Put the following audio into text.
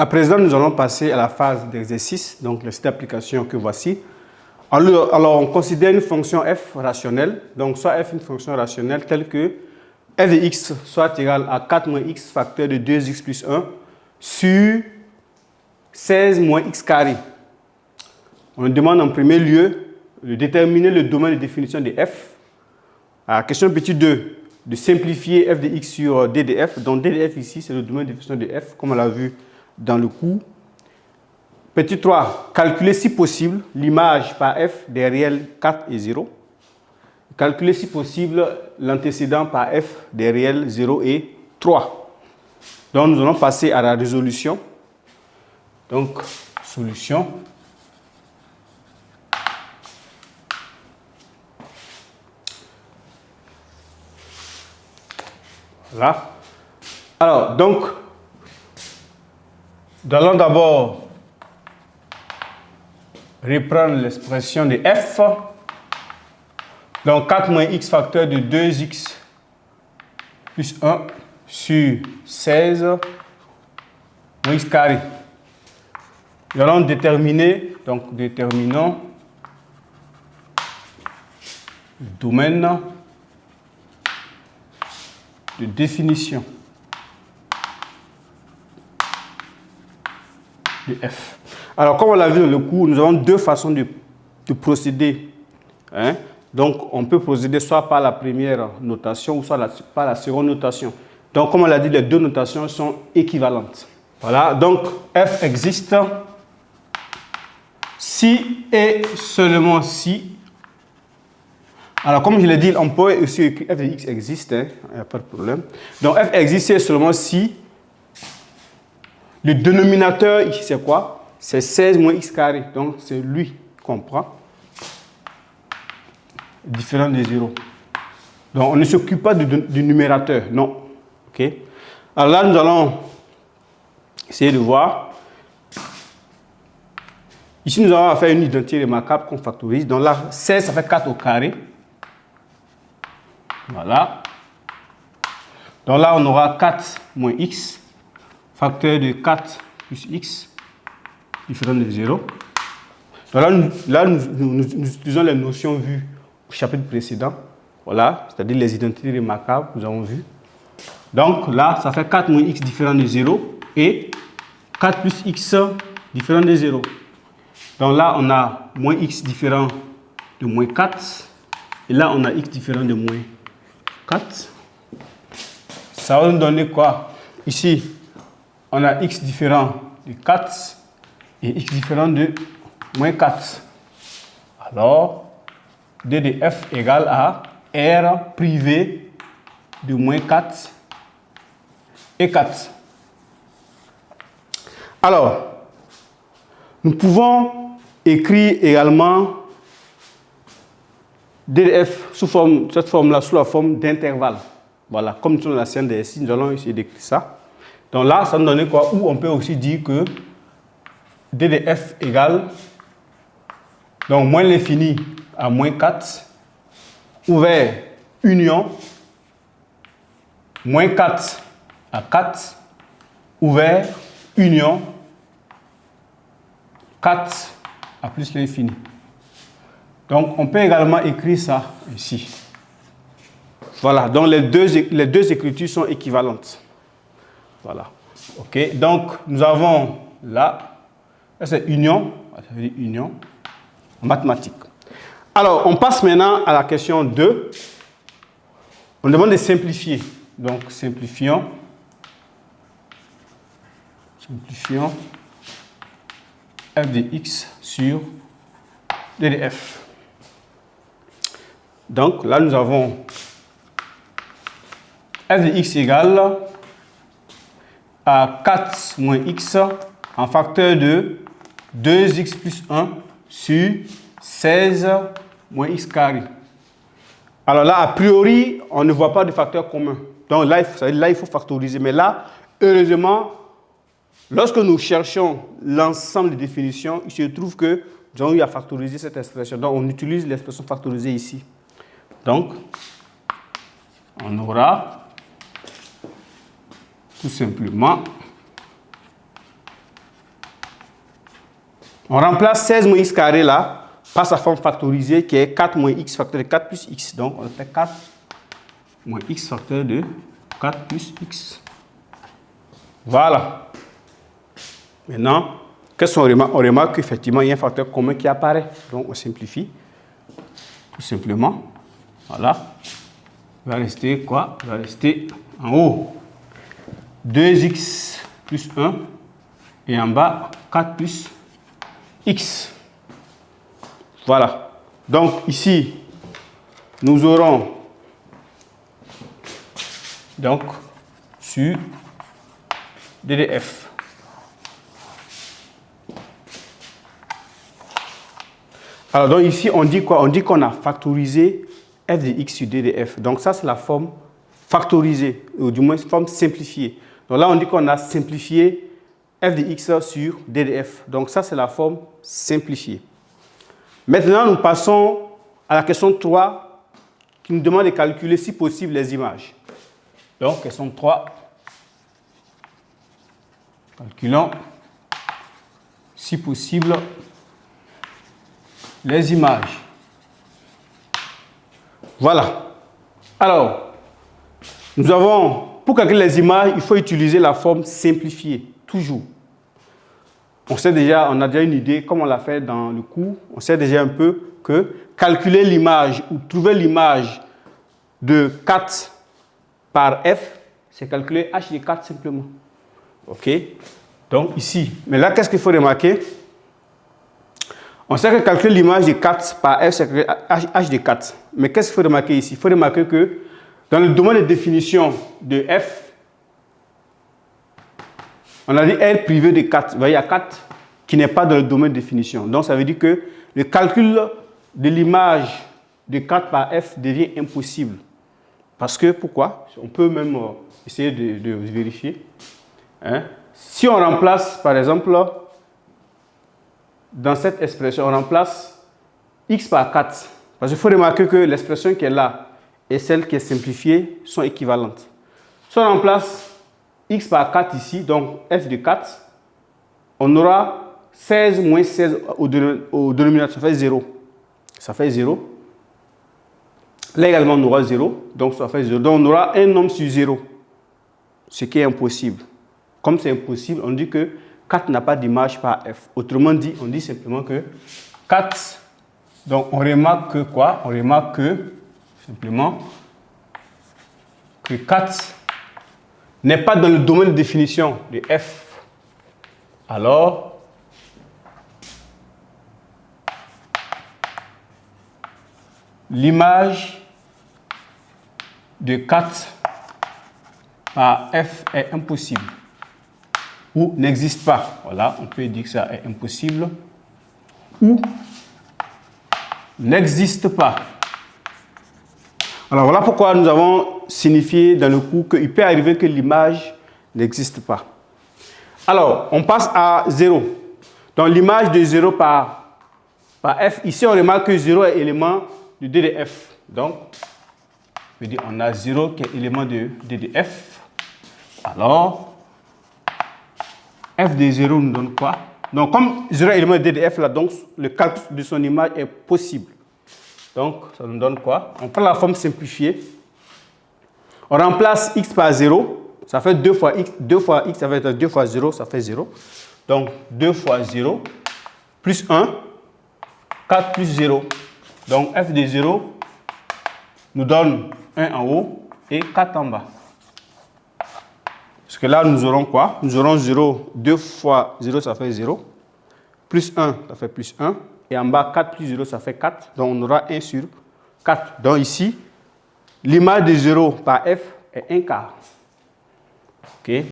À présent, nous allons passer à la phase d'exercice, donc le site d'application que voici. Alors, on considère une fonction f rationnelle, donc soit f une fonction rationnelle telle que f de x soit égal à 4 moins x facteur de 2x plus 1 sur 16 moins x carré. On nous demande en premier lieu de déterminer le domaine de définition de f. À la question petit 2, de simplifier f de x sur d de f. Donc d de f ici, c'est le domaine de définition de f, comme on l'a vu dans le cours. Petit 3, calculer si possible l'image par f des réels 4 et 0. Calculer si possible l'antécédent par f des réels 0 et 3. Donc nous allons passer à la résolution. Donc, solution. Voilà. Alors, donc, nous allons d'abord reprendre l'expression de f. Donc, 4 moins x facteur de 2x plus 1 sur 16 moins x carré. Nous allons déterminer, donc déterminons le domaine de définition de f. Alors, comme on l'a vu dans le cours, nous avons deux façons de procéder. Hein? Donc, on peut procéder soit par la première notation ou soit par la seconde notation. Donc, comme on l'a dit, les deux notations sont équivalentes. Voilà, donc f existe si et seulement si. Alors, comme je l'ai dit, on peut aussi écrire f de x existe, hein, il n'y a pas de problème. Donc, f existe seulement si le dénominateur ici, c'est quoi? C'est 16 moins x carré. Donc, c'est lui qu'on prend. Différent de 0. Donc, on ne s'occupe pas du numérateur, non. OK? Alors là, nous allons essayer de voir. Ici, nous allons faire une identité remarquable qu'on factorise. Donc là, 16, ça fait 4 au carré. Voilà. Donc là, on aura 4 moins x, facteur de 4 plus x, différent de 0. Donc là, nous utilisons les notions vues au chapitre précédent. Voilà, c'est-à-dire les identités remarquables que nous avons vues. Donc là, ça fait 4 moins x différent de 0 et 4 plus x différent de 0. Donc là, on a moins x différent de moins 4. Et là, on a x différent de moins 4. Ça va nous donner quoi? Ici, on a x différent de 4 et x différent de moins 4. Alors, d de f égale à r privé de moins 4 et 4. Alors, nous pouvons écrire également d de f sous cette forme-là, sous la forme d'intervalle. Voilà, comme nous sommes dans la scène des signes, nous allons essayer d'écrire ça. Donc là, ça nous donne quoi? Ou on peut aussi dire que d de f égale, donc moins l'infini à moins 4, ouvert, union, moins 4 à 4, ouvert, union, 4 à plus l'infini. Donc, on peut également écrire ça ici. Voilà, donc les deux écritures sont équivalentes. Voilà. OK, donc nous avons là, c'est union, ça veut dire union en mathématiques. Alors, on passe maintenant à la question 2. On demande de simplifier. Donc, simplifions f de x sur d de f. Donc, là, nous avons f de x égale à 4 moins x en facteur de 2x plus 1 sur 16 moins x carré. Alors là, a priori, on ne voit pas de facteur commun. Donc là, il faut factoriser. Mais là, heureusement, lorsque nous cherchons l'ensemble des définitions, il se trouve que nous avons eu à factoriser cette expression. Donc, on utilise l'expression factorisée ici. Donc, on aura tout simplement On remplace 16 moins x carré là par sa forme factorisée qui est 4 moins x facteur de 4 plus x. Donc, on fait 4 moins x facteur de 4 plus x. Voilà. Maintenant, qu'est-ce qu'on remarque? On remarque qu'effectivement, il y a un facteur commun qui apparaît. Donc, on simplifie. Tout simplement. Voilà. Il va rester quoi? Il va rester en haut 2x plus 1 et en bas 4 plus x. Voilà. Donc, ici, nous aurons donc sur DDF. Alors, donc ici, on dit quoi? On dit qu'on a factorisé f de x sur DDF. Donc, ça, c'est la forme factorisée, ou du moins forme simplifiée. Donc là, on dit qu'on a simplifié f de x sur DDF. Donc, ça, c'est la forme simplifiée. Maintenant, nous passons à la question 3 qui nous demande de calculer, si possible, les images. Donc, question 3. Calculons, si possible, les images. Voilà. Alors, nous avons, pour calculer les images, il faut utiliser la forme simplifiée, toujours. On sait déjà, on a déjà une idée, comme on l'a fait dans le cours, on sait déjà un peu que calculer l'image ou trouver l'image de 4 par f, c'est calculer h de 4 simplement. OK? Donc ici, mais là, qu'est-ce qu'il faut remarquer? On sait que calculer l'image de 4 par f, c'est calculer h de 4. Mais qu'est-ce qu'il faut remarquer ici? Il faut remarquer que dans le domaine de définition de f, on a dit R privé de 4. Vous voyez, il y a 4 qui n'est pas dans le domaine de définition. Donc, ça veut dire que le calcul de l'image de 4 par f devient impossible. Parce que, pourquoi? On peut même essayer de vérifier. Hein? Si on remplace, par exemple, dans cette expression, on remplace x par 4. Parce qu'il faut remarquer que l'expression qui est là et celle qui est simplifiée sont équivalentes. Si on remplace x par 4 ici, donc f de 4, on aura 16 moins 16 au dénominateur, ça fait 0. Ça fait 0. Là également, on aura 0, donc ça fait 0. Donc on aura un nombre sur 0, ce qui est impossible. Comme c'est impossible, on dit que 4 n'a pas d'image par f. Autrement dit, on dit simplement que 4, donc on remarque que quoi? On remarque que, simplement, que 4 n'est pas dans le domaine de définition de f. Alors, l'image de 4 par f est impossible ou n'existe pas. Voilà, on peut dire que ça est impossible ou n'existe pas. Alors voilà pourquoi nous avons signifié dans le cours qu'il peut arriver que l'image n'existe pas. Alors, on passe à 0. Donc l'image de 0 par f, ici on remarque que 0 est élément de DDF. Donc, je veux dire, on a 0 qui est élément de DDF. Alors, f de 0 nous donne quoi? Donc, comme 0 est élément de DDF, là, donc, le calcul de son image est possible. Donc, ça nous donne quoi? On prend la forme simplifiée. On remplace x par 0. Ça fait 2 fois x. 2 fois x, ça va être 2 fois 0, ça fait 0. Donc, 2 fois 0 plus 1, 4 plus 0. Donc, f de 0 nous donne 1 en haut et 4 en bas. Parce que là, nous aurons quoi? Nous aurons 0, 2 fois 0, ça fait 0. Plus 1, ça fait plus 1. Et en bas, 4 plus 0, ça fait 4. Donc, on aura 1 sur 4. Donc, ici, l'image de 0 par f est 1 quart. OK?